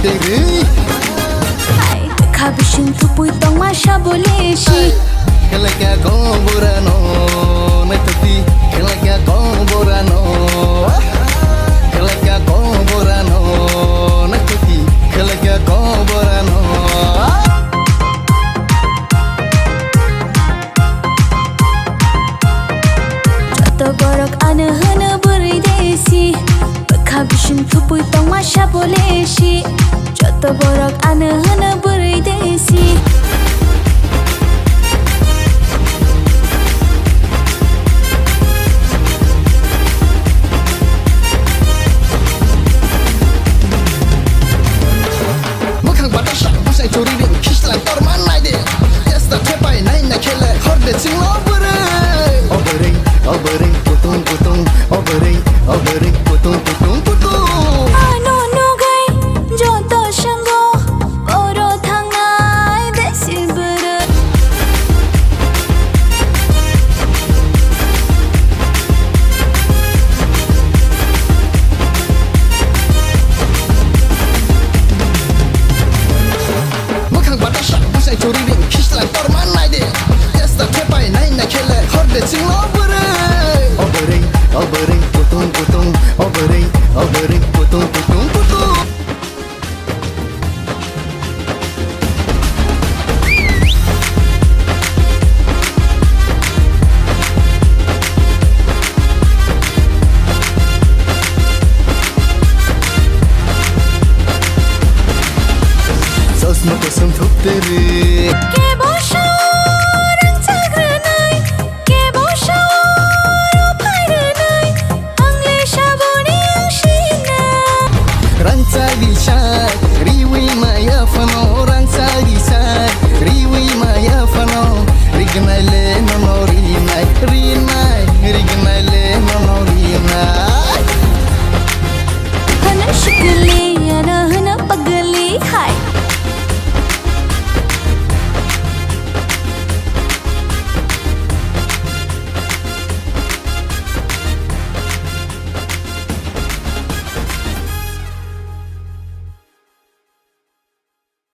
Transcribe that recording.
diri Hai kabishin tu pui tong masha boleshi Kela kya komborano Netati Kela kya komborano Kela kya komborano Netati Kela kya komborano Joto borok ana hana berdesi Kabishin tu pui tong masha boleshi Joto borok ana hana berdesi Curi ring, kislan torman naide. Esta cepai naik nak kele, horde sing obering. Obering, putung putung, obering, putung putung putung. Ano no gai, joto shango, oro thangai desi berat. Curi ring, kislan torman naide. Esta cepai naik nak kele, horde sing obering. Obering, putung putung, obering, putung putung putung. Sosma kasam thuk tere. Ke bosho rang chagranai, ke bosho ro phairanai, angle shaboni angshina. Rangsa gisar, riwi maya fano. Rangsa gisar, riwi maya fano. Rignale no rinai, rignale no rinai. Hana shukuli